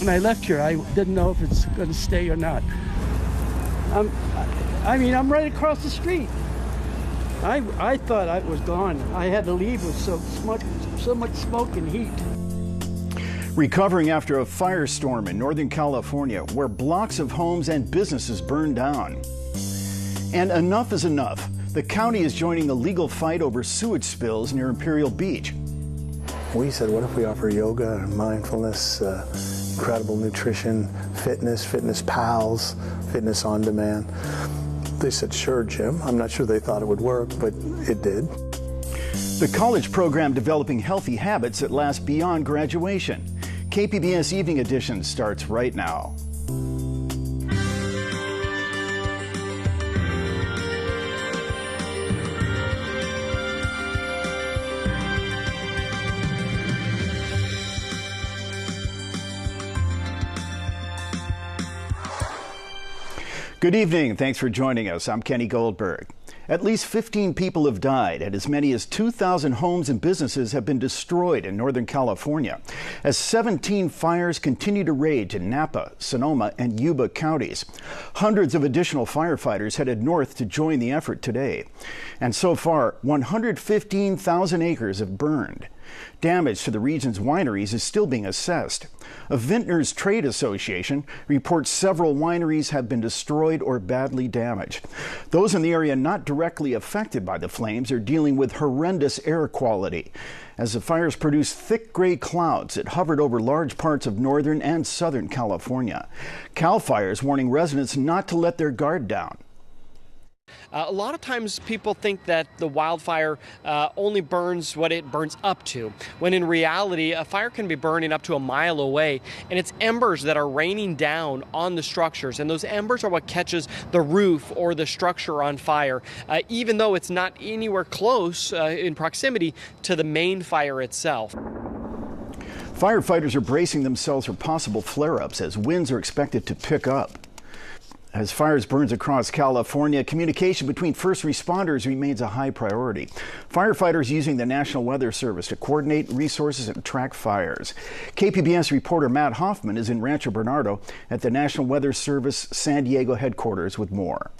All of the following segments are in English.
When I left here, I didn't know if it's going to stay or not. I'm right across the street. I thought I was gone. I had to leave with so much smoke and heat. Recovering after a firestorm in Northern California where blocks of homes and businesses burned down. And enough is enough. The county is joining the legal fight over sewage spills near Imperial Beach. We said, what if we offer yoga, mindfulness, incredible nutrition, fitness pals, fitness on demand? They said, sure, Jim. I'm not sure they thought it would work, but it did. The college program developing healthy habits that last beyond graduation. KPBS Evening Edition starts right now. Good evening. Thanks for joining us. I'm Kenny Goldberg. At least 15 people have died and as many as 2,000 homes and businesses have been destroyed in Northern California as 17 fires continue to rage in Napa, Sonoma, and Yuba counties. Hundreds of additional firefighters headed north to join the effort today. And so far, 115,000 acres have burned. Damage to the region's wineries is still being assessed. A Vintners Trade Association reports several wineries have been destroyed or badly damaged. Those in the area not directly affected by the flames are dealing with horrendous air quality as the fires produced thick gray clouds that hovered over large parts of northern and southern California. CAL FIRE is warning residents not to let their guard down. A lot of times people think that the wildfire only burns what it burns up to, when in reality a fire can be burning up to a mile away, and it's embers that are raining down on the structures, and those embers are what catches the roof or the structure on fire, even though it's not anywhere close in proximity to the main fire itself. Firefighters are bracing themselves for possible flare-ups as winds are expected to pick up. As fires burn across California, communication between first responders remains a high priority. Firefighters using the National Weather Service to coordinate resources and track fires. KPBS reporter Matt Hoffman is in Rancho Bernardo at the National Weather Service San Diego headquarters with more.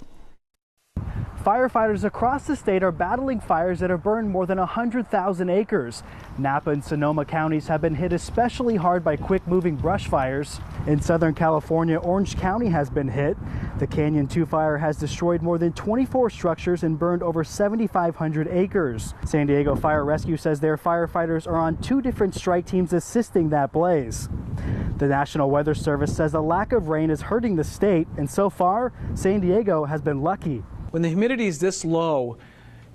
Firefighters across the state are battling fires that have burned more than 100,000 acres. Napa and Sonoma counties have been hit especially hard by quick-moving brush fires. In Southern California, Orange County has been hit. The Canyon 2 fire has destroyed more than 24 structures and burned over 7,500 acres. San Diego Fire Rescue says their firefighters are on 2 different strike teams assisting that blaze. The National Weather Service says a lack of rain is hurting the state, and so far, San Diego has been lucky. When the humidity is this low,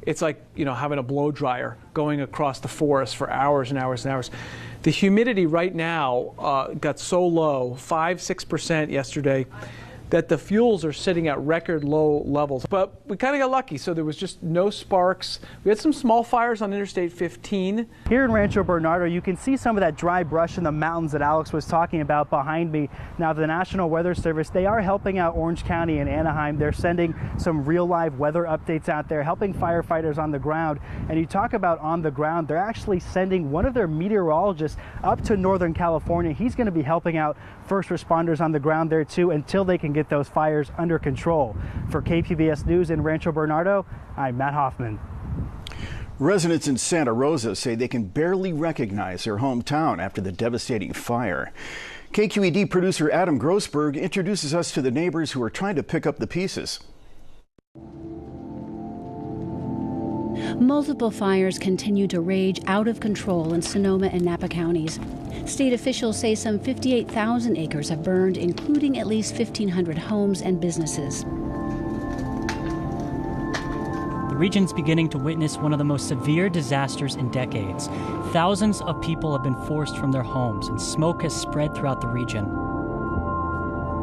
it's like, having a blow dryer going across the forest for hours and hours and hours. The humidity right now got so low, 5-6% yesterday, that the fuels are sitting at record low levels. But we kind of got lucky, so there was just no sparks. We had some small fires on Interstate 15. Here in Rancho Bernardo, you can see some of that dry brush in the mountains that Alex was talking about behind me. Now, the National Weather Service, they are helping out Orange County and Anaheim. They're sending some real live weather updates out there, helping firefighters on the ground. And you talk about on the ground, they're actually sending one of their meteorologists up to Northern California. He's going to be helping out first responders on the ground there too until they can get those fires under control. For KPBS News in Rancho Bernardo, I'm Matt Hoffman. Residents in Santa Rosa say they can barely recognize their hometown after the devastating fire. KQED producer Adam Grossberg introduces us to the neighbors who are trying to pick up the pieces. Multiple fires continue to rage out of control in Sonoma and Napa counties. State officials say some 58,000 acres have burned, including at least 1,500 homes and businesses. The region's beginning to witness one of the most severe disasters in decades. Thousands of people have been forced from their homes, and smoke has spread throughout the region.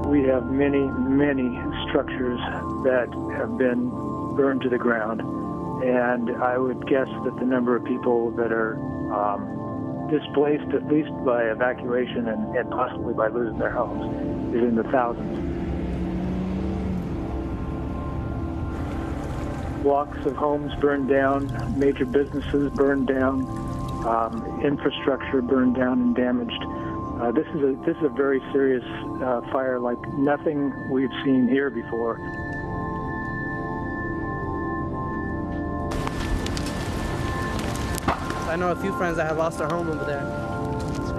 We have many structures that have been burned to the ground. And I would guess that the number of people that are displaced, at least by evacuation and possibly by losing their homes, is in the thousands. Blocks of homes burned down, major businesses burned down, infrastructure burned down and damaged. This is a very serious fire, like nothing we've seen here before. I know a few friends that have lost their home over there. It's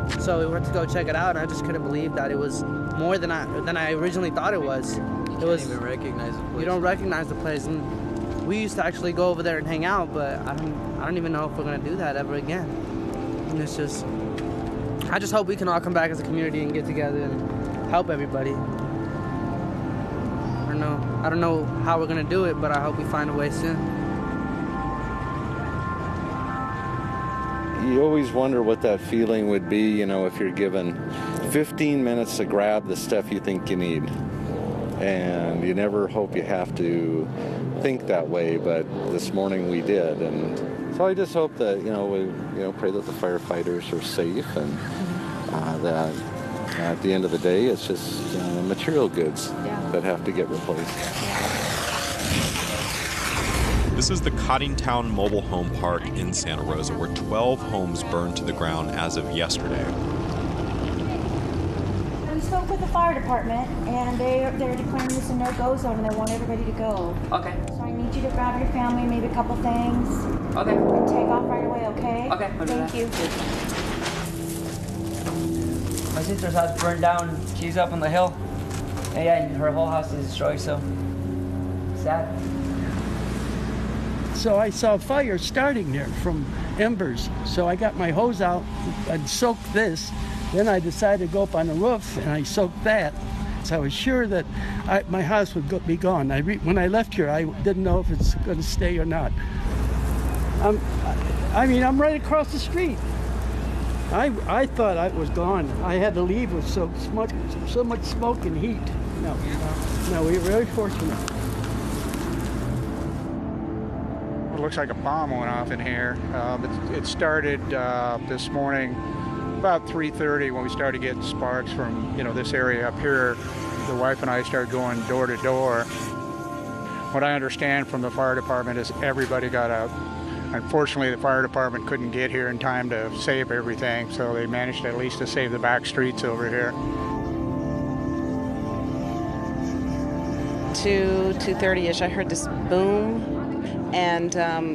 crazy. So we went to go check it out, and I just couldn't believe that it was more than I originally thought it was. You can't even recognize the place. You don't recognize the place, and we used to actually go over there and hang out, but I don't even know if we're gonna do that ever again. And it's just, I just hope we can all come back as a community and get together and help everybody. I don't know how we're gonna do it, but I hope we find a way soon. You always wonder what that feeling would be, you know, if you're given 15 minutes to grab the stuff you think you need. And you never hope you have to think that way, but this morning we did. And so I just hope that, we pray that the firefighters are safe, and that at the end of the day, it's just material goods that have to get replaced. This is the Cottingtown Mobile Home Park in Santa Rosa, where 12 homes burned to the ground as of yesterday. We spoke with the fire department, and they're declaring this a no-go zone, and they want everybody to go. Okay. So I need you to grab your family, maybe a couple things. Okay. And take off right away, okay? Okay. Thank you. My sister's house burned down. She's up on the hill. And yeah, her whole house is destroyed, so sad. So I saw fire starting there from embers. So I got my hose out and soaked this. Then I decided to go up on the roof, and I soaked that. So I was sure that my house would be gone. When I left here, I didn't know if it's going to stay or not. I'm right across the street. I thought I was gone. I had to leave with so much smoke and heat. No, we were very fortunate. It looks like a bomb went off in here. It started this morning about 3:30 when we started getting sparks from this area up here. The wife and I started going door to door. What I understand from the fire department is everybody got out. Unfortunately, the fire department couldn't get here in time to save everything, so they managed at least to save the back streets over here. 2:30ish, I heard this boom, and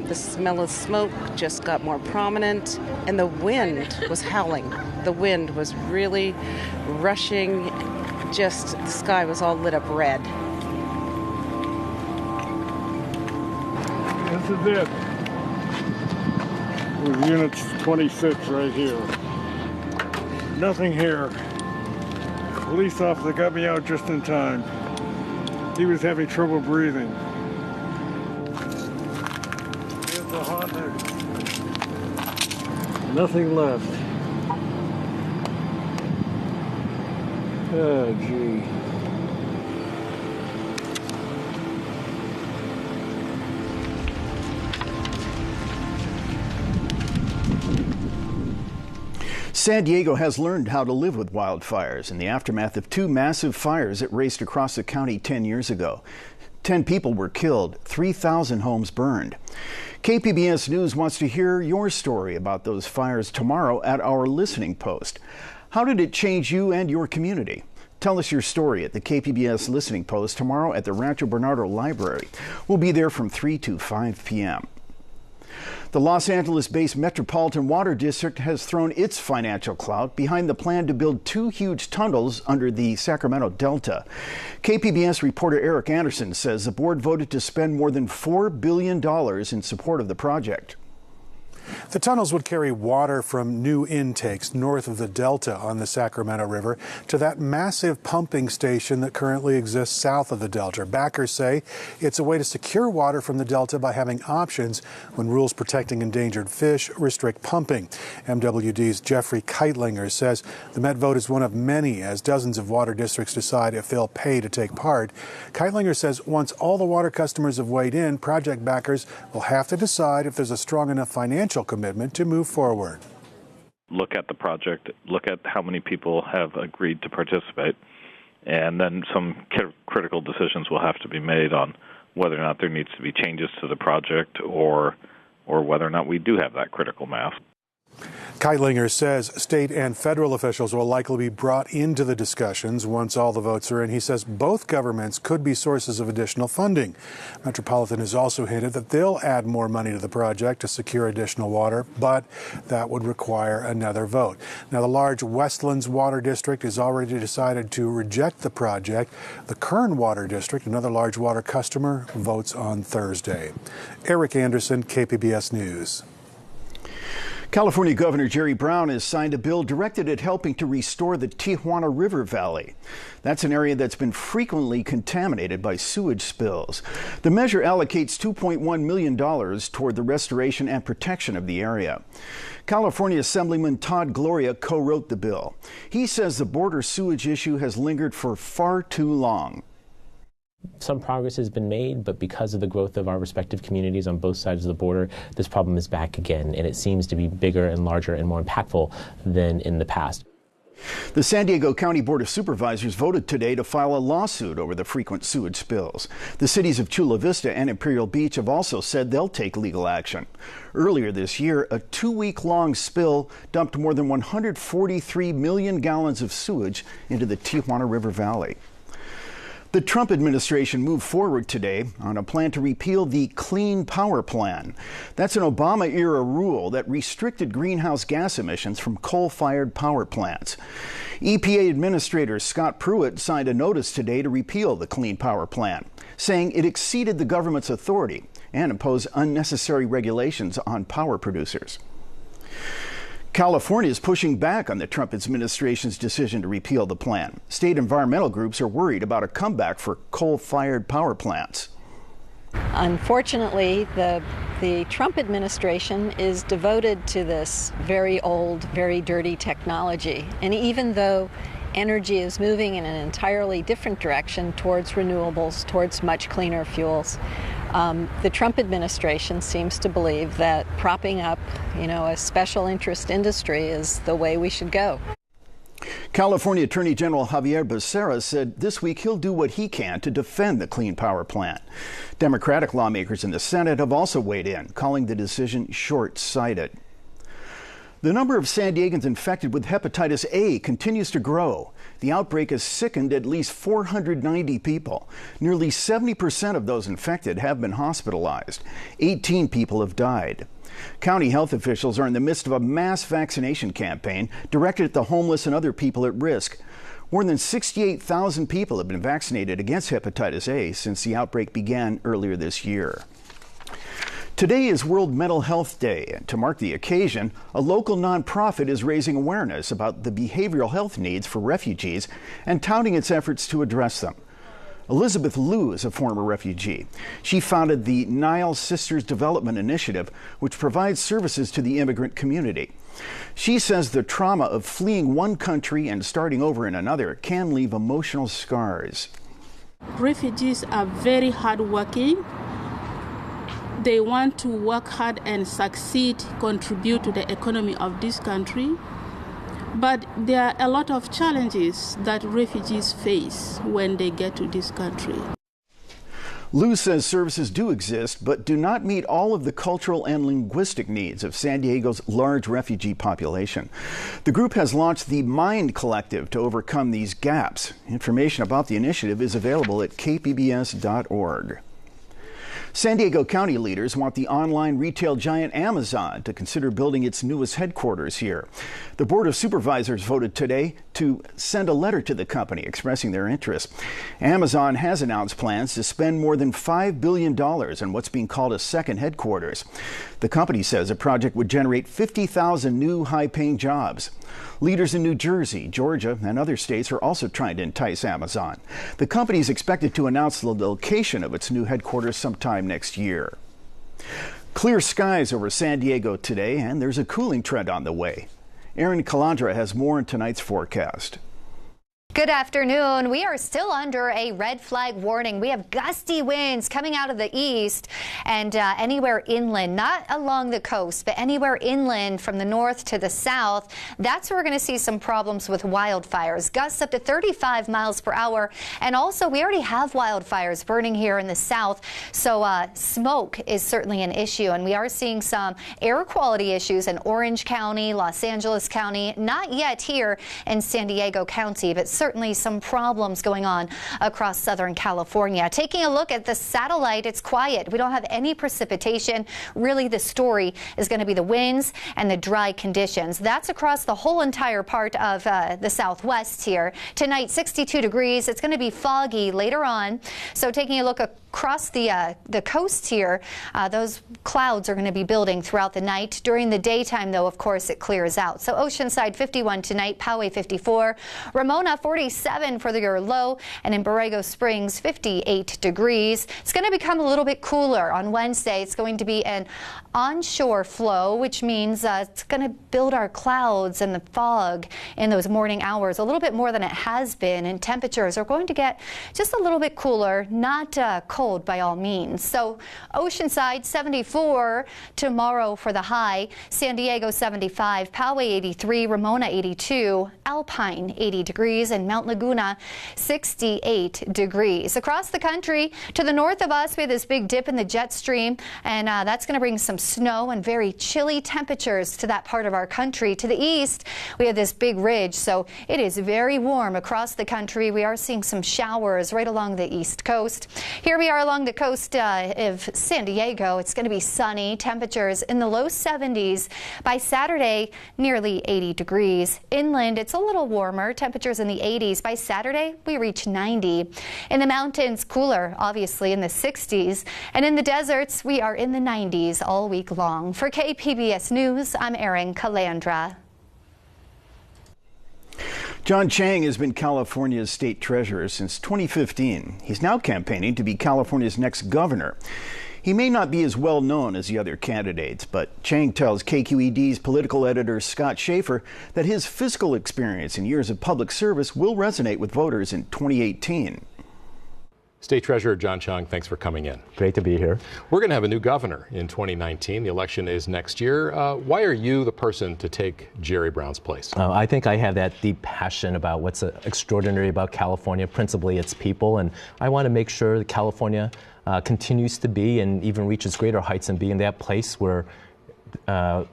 the smell of smoke just got more prominent, and the wind was howling. The wind was really rushing, just the sky was all lit up red. This is it. With Unit 26 right here. Nothing here. Police officer got me out just in time. He was having trouble breathing. Here's the hot egg. Nothing left. Oh, gee. San Diego has learned how to live with wildfires in the aftermath of two massive fires that raced across the county 10 years ago. 10 people were killed, 3,000 homes burned. KPBS News wants to hear your story about those fires tomorrow at our listening post. How did it change you and your community? Tell us your story at the KPBS listening post tomorrow at the Rancho Bernardo Library. We'll be there from 3 to 5 p.m. The Los Angeles-based Metropolitan Water District has thrown its financial clout behind the plan to build two huge tunnels under the Sacramento Delta. KPBS reporter Eric Anderson says the board voted to spend more than $4 billion in support of the project. The tunnels would carry water from new intakes north of the Delta on the Sacramento River to that massive pumping station that currently exists south of the Delta. Backers say it's a way to secure water from the Delta by having options when rules protecting endangered fish restrict pumping. MWD's Jeffrey Keitlinger says the Met vote is one of many as dozens of water districts decide if they'll pay to take part. Keitlinger says once all the water customers have weighed in, project backers will have to decide if there's a strong enough financial commitment to move forward. Look at the project, look at how many people have agreed to participate, and then some critical decisions will have to be made on whether or not there needs to be changes to the project or whether or not we do have that critical mass. Keitlinger says state and federal officials will likely be brought into the discussions once all the votes are in. He says both governments could be sources of additional funding. Metropolitan has also hinted that they'll add more money to the project to secure additional water, but that would require another vote. Now, the large Westlands Water District has already decided to reject the project. The Kern Water District, another large water customer, votes on Thursday. Eric Anderson, KPBS News. California Governor Jerry Brown has signed a bill directed at helping to restore the Tijuana River Valley. That's an area that's been frequently contaminated by sewage spills. The measure allocates $2.1 million toward the restoration and protection of the area. California Assemblyman Todd Gloria co-wrote the bill. He says the border sewage issue has lingered for far too long. Some progress has been made, but because of the growth of our respective communities on both sides of the border, this problem is back again, and it seems to be bigger and larger and more impactful than in the past. The San Diego County Board of Supervisors voted today to file a lawsuit over the frequent sewage spills. The cities of Chula Vista and Imperial Beach have also said they'll take legal action. Earlier this year, a 2-week-long spill dumped more than 143 million gallons of sewage into the Tijuana River Valley. The Trump administration moved forward today on a plan to repeal the Clean Power Plan. That's an Obama-era rule that restricted greenhouse gas emissions from coal-fired power plants. EPA Administrator Scott Pruitt signed a notice today to repeal the Clean Power Plan, saying it exceeded the government's authority and imposed unnecessary regulations on power producers. California is pushing back on the Trump administration's decision to repeal the plan. State environmental groups are worried about a comeback for coal-fired power plants. Unfortunately, the Trump administration is devoted to this very old, very dirty technology. And even though energy is moving in an entirely different direction towards renewables, towards much cleaner fuels, the Trump administration seems to believe that propping up, a special interest industry is the way we should go. California Attorney General Javier Becerra said this week he'll do what he can to defend the Clean Power Plan. Democratic lawmakers in the Senate have also weighed in, calling the decision short-sighted. The number of San Diegans infected with hepatitis A continues to grow. The outbreak has sickened at least 490 people. Nearly 70% of those infected have been hospitalized. 18 people have died. County health officials are in the midst of a mass vaccination campaign directed at the homeless and other people at risk. More than 68,000 people have been vaccinated against hepatitis A since the outbreak began earlier this year. Today is World Mental Health Day, and to mark the occasion, a local nonprofit is raising awareness about the behavioral health needs for refugees and touting its efforts to address them. Elizabeth Liu is a former refugee. She founded the Nile Sisters Development Initiative, which provides services to the immigrant community. She says the trauma of fleeing one country and starting over in another can leave emotional scars. Refugees are very hardworking. They want to work hard and succeed, contribute to the economy of this country. But there are a lot of challenges that refugees face when they get to this country. Liu says services do exist, but do not meet all of the cultural and linguistic needs of San Diego's large refugee population. The group has launched the Mind Collective to overcome these gaps. Information about the initiative is available at kpbs.org. San Diego County leaders want the online retail giant Amazon to consider building its newest headquarters here. The Board of Supervisors voted today to send a letter to the company expressing their interest. Amazon has announced plans to spend more than $5 billion on what's being called a second headquarters. The company says the project would generate 50,000 new high-paying jobs. Leaders in New Jersey, Georgia, and other states are also trying to entice Amazon. The company is expected to announce the location of its new headquarters sometime next year. Clear skies over San Diego today, and there's a cooling trend on the way. Erin Calandra has more in tonight's forecast. Good afternoon. We are still under a red flag warning. We have gusty winds coming out of the east and anywhere inland, not along the coast, but anywhere inland from the north to the south. That's where we're going to see some problems with wildfires. Gusts up to 35 miles per hour. And also, we already have wildfires burning here in the south. So smoke is certainly an issue. And we are seeing some air quality issues in Orange County, Los Angeles County, not yet here in San Diego County, but certainly some problems going on across Southern California. Taking a look at the satellite, it's quiet. We don't have any precipitation. Really, the story is going to be the winds and the dry conditions. That's across the whole entire part of the southwest here. Tonight, 62 degrees. It's going to be foggy later on. So taking a look across the coast here, those clouds are going to be building throughout the night. During the daytime, though, of course, it clears out. So Oceanside 51 tonight, Poway 54, Ramona 47 for your low, and in Borrego Springs 58 degrees. It's going to become a little bit cooler on Wednesday. It's going to be an onshore flow, which means it's going to build our clouds and the fog in those morning hours a little bit more than it has been, and temperatures are going to get just a little bit cooler, not cold by all means. So Oceanside 74 tomorrow for the high, San Diego 75, Poway 83, Ramona 82, Alpine 80 degrees, and Mount Laguna 68 degrees. Across the country, to the north of us, we have this big dip in the jet stream, and that's going to bring some snow and very chilly temperatures to that part of our country. To the east, we have this big ridge, so it is very warm across the country. We are seeing some showers right along the east coast. Here we are along the coast of San Diego. It's going to be sunny, temperatures in the low 70s. By Saturday, nearly 80 degrees. Inland, it's a little warmer, temperatures in the 80s. By Saturday, we reach 90. In the mountains, cooler, obviously, in the 60s. And in the deserts, we are in the 90s all week long. For KPBS News, I'm Erin Calandra. John Chiang has been California's state treasurer since 2015. He's now campaigning to be California's next governor. He may not be as well known as the other candidates, but Chiang tells KQED's political editor Scott Schaefer that his fiscal experience and years of public service will resonate with voters in 2018. State Treasurer John Chiang, thanks for coming in. Great to be here. We're going to have a new governor in 2019. The election is next year. Why are you the person to take Jerry Brown's place? I think I have that deep passion about what's extraordinary about California, principally its people, and I want to make sure that California continues to be and even reaches greater heights and be in that place where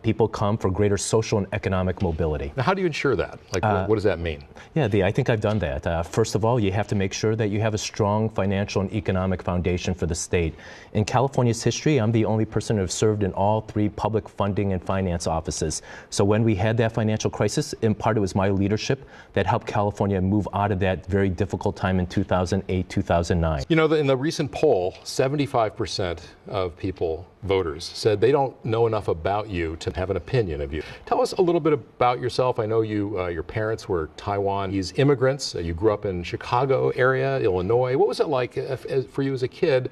people come for greater social and economic mobility. Now, how do you ensure that? Like, what does that mean? Yeah, I think I've done that. First of all, you have to make sure that you have a strong financial and economic foundation for the state. In California's history, I'm the only person who has served in all three public funding and finance offices. So when we had that financial crisis, in part it was my leadership that helped California move out of that very difficult time in 2008, 2009. You know, in the recent poll, 75% of voters said they don't know enough about you to have an opinion of you. Tell us a little bit about yourself. I know your parents were Taiwanese immigrants. You grew up in Chicago area, Illinois. What was it like for you as a kid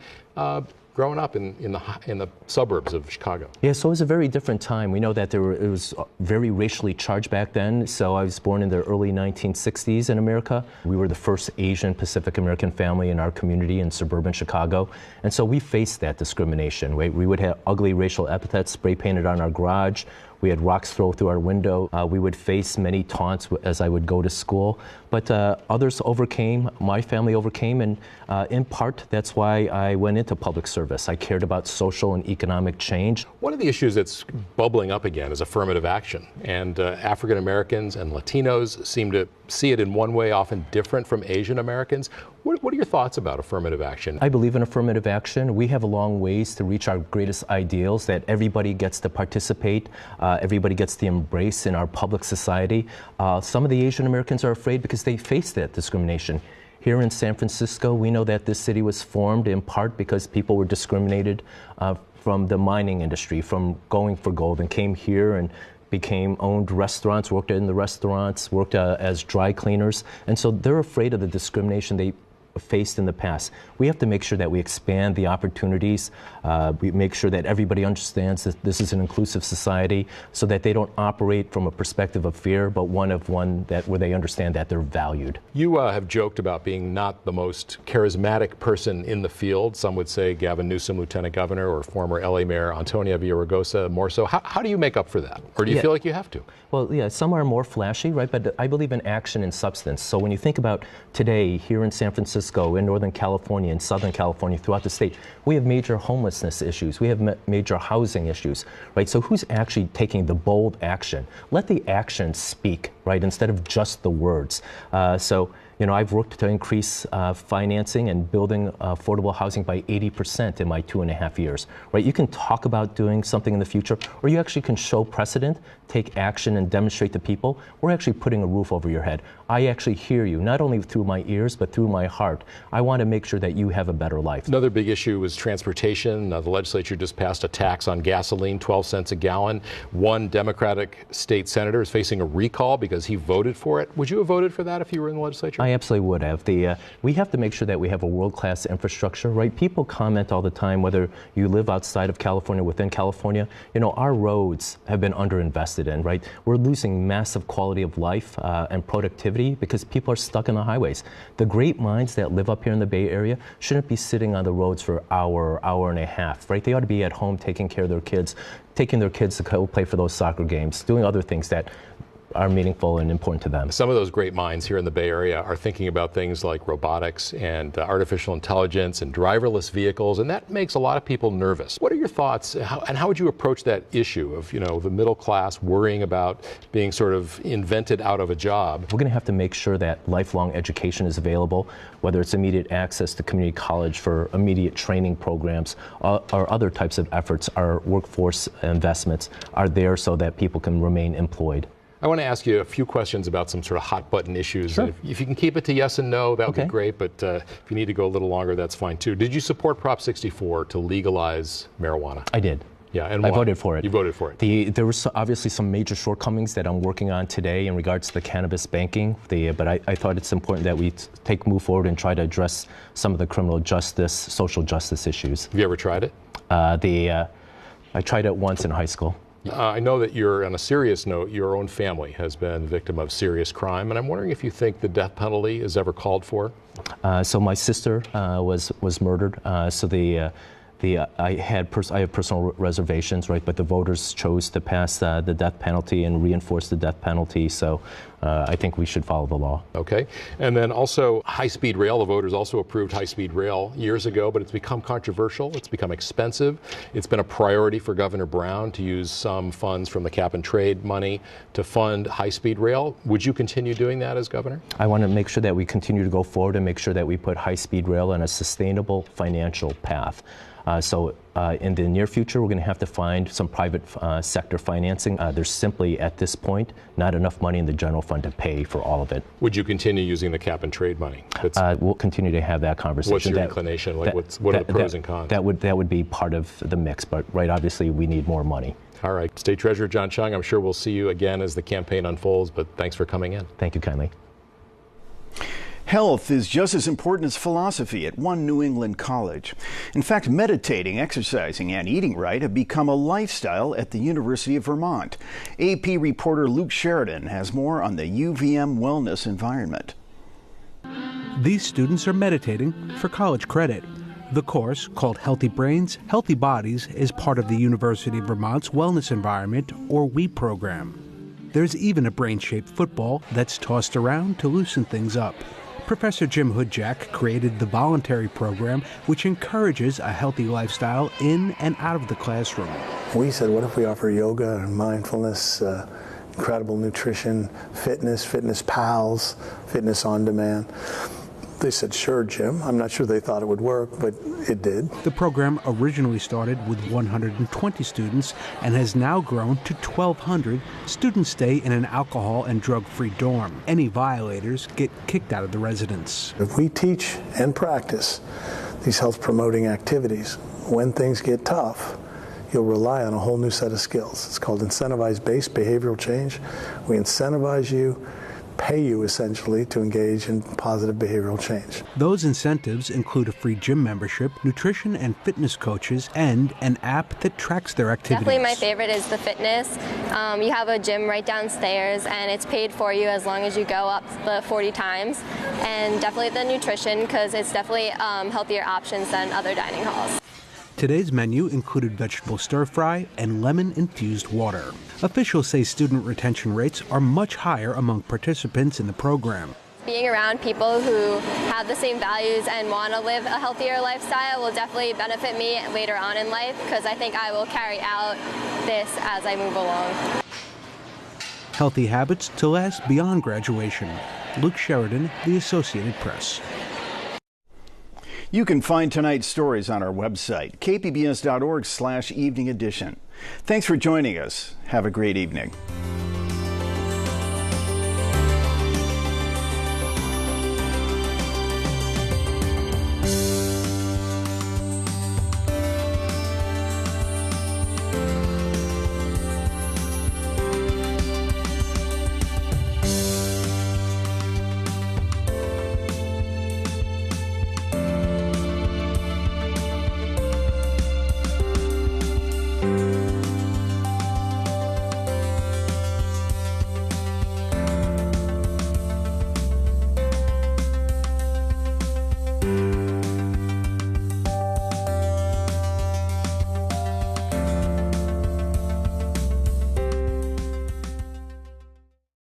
growing up in the suburbs of Chicago? Yeah, so it was a very different time. We know that it was very racially charged back then. So I was born in the early 1960s in America. We were the first Asian Pacific American family in our community in suburban Chicago. And so we faced that discrimination. We would have ugly racial epithets spray painted on our garage. We had rocks thrown through our window. We would face many taunts as I would go to school. But others overcame, my family overcame, and in part, that's why I went into public service. I cared about social and economic change. One of the issues that's bubbling up again is affirmative action. And African Americans and Latinos seem to see it in one way, often different from Asian Americans. What are your thoughts about affirmative action? I believe in affirmative action. We have a long ways to reach our greatest ideals, that everybody gets to participate, everybody gets to embrace in our public society. Some of the Asian Americans are afraid because they face that discrimination. Here in San Francisco, we know that this city was formed in part because people were discriminated from the mining industry, from going for gold, and came here and owned restaurants, worked in the restaurants, worked as dry cleaners. And so they're afraid of the discrimination they faced in the past. We have to make sure that we expand the opportunities. We make sure that everybody understands that this is an inclusive society, so that they don't operate from a perspective of fear, but one that where they understand that they're valued. You have joked about being not the most charismatic person in the field. Some would say Gavin Newsom, Lieutenant Governor, or former LA Mayor Antonia Villaraigosa more so. How do you make up for that? Or do you feel like you have to? Well, yeah, some are more flashy, right? But I believe in action and substance. So when you think about today here in San Francisco, in Northern California, in Southern California, throughout the state, we have major homelessness issues. We have major housing issues, right? So who's actually taking the bold action? Let the action speak, right? Instead of just the words. You know, I've worked to increase financing and building affordable housing by 80% in my 2.5 years, right? You can talk about doing something in the future, or you actually can show precedent, take action, and demonstrate to people, we're actually putting a roof over your head. I actually hear you, not only through my ears, but through my heart. I want to make sure that you have a better life. Another big issue was transportation. The legislature just passed a tax on gasoline, 12 cents a gallon. One Democratic state senator is facing a recall because he voted for it. Would you have voted for that if you were in the legislature? I absolutely would have. We have to make sure that we have a world-class infrastructure, right? People comment all the time, whether you live outside of California, within California, you know, our roads have been underinvested in, right? We're losing massive quality of life and productivity because people are stuck in the highways. The great minds that live up here in the Bay Area shouldn't be sitting on the roads for an hour and a half, right? They ought to be at home taking care of their kids, taking their kids to go play for those soccer games, doing other things that are meaningful and important to them. Some of those great minds here in the Bay Area are thinking about things like robotics and artificial intelligence and driverless vehicles, and that makes a lot of people nervous. What are your thoughts, and how would you approach that issue of, you know, the middle class worrying about being sort of invented out of a job? We're going to have to make sure that lifelong education is available, whether it's immediate access to community college for immediate training programs or other types of efforts. Our workforce investments are there so that people can remain employed. I want to ask you a few questions about some sort of hot button issues. Sure. If you can keep it to yes and no, that would be great, but if you need to go a little longer, that's fine too. Did you support Prop 64 to legalize marijuana? I did. Yeah, and I why? voted for it. You voted for it. There was obviously some major shortcomings that I'm working on today in regards to the cannabis banking, but I thought it's important that we move forward and try to address some of the criminal justice, social justice issues. Have you ever tried it? I tried it once in high school. I know that you're, on a serious note, your own family has been a victim of serious crime, and I'm wondering if you think the death penalty is ever called for? So my sister was murdered. I have personal reservations, right? But the voters chose to pass the death penalty and reinforce the death penalty. So I think we should follow the law. Okay. And then also high-speed rail. The voters also approved high-speed rail years ago, but it's become controversial. It's become expensive. It's been a priority for Governor Brown to use some funds from the cap and trade money to fund high-speed rail. Would you continue doing that as governor? I want to make sure that we continue to go forward and make sure that we put high-speed rail on a sustainable financial path. So in the near future, we're going to have to find some private sector financing. There's simply, at this point, not enough money in the general fund to pay for all of it. Would you continue using the cap and trade money? We'll continue to have that conversation. What's your inclination? What are the pros and cons? That would be part of the mix, but obviously we need more money. All right. State Treasurer John Chung, I'm sure we'll see you again as the campaign unfolds, but thanks for coming in. Thank you kindly. Health is just as important as philosophy at one New England college. In fact, meditating, exercising, and eating right have become a lifestyle at the University of Vermont. AP reporter Luke Sheridan has more on the UVM wellness environment. These students are meditating for college credit. The course, called Healthy Brains, Healthy Bodies, is part of the University of Vermont's Wellness Environment, or WEEP program. There's even a brain-shaped football that's tossed around to loosen things up. Professor Jim Hoodjack created the voluntary program, which encourages a healthy lifestyle in and out of the classroom. We said, what if we offer yoga and mindfulness, incredible nutrition, fitness pals, fitness on demand? They said, sure, Jim. I'm not sure they thought it would work, but it did. The program originally started with 120 students and has now grown to 1,200. Students stay in an alcohol and drug-free dorm. Any violators get kicked out of the residence. If we teach and practice these health-promoting activities, when things get tough, you'll rely on a whole new set of skills. It's called incentivized-based behavioral change. We incentivize you pay you essentially to engage in positive behavioral change. Those incentives include a free gym membership, nutrition and fitness coaches, and an app that tracks their activities. Definitely my favorite is the fitness. You have a gym right downstairs and it's paid for you as long as you go up the 40 times. And definitely the nutrition, because it's definitely healthier options than other dining halls. Today's menu included vegetable stir-fry and lemon-infused water. Officials say student retention rates are much higher among participants in the program. Being around people who have the same values and want to live a healthier lifestyle will definitely benefit me later on in life, because I think I will carry out this as I move along. Healthy habits to last beyond graduation. Luke Sheridan, The Associated Press. You can find tonight's stories on our website, kpbs.org/evening edition. Thanks for joining us. Have a great evening.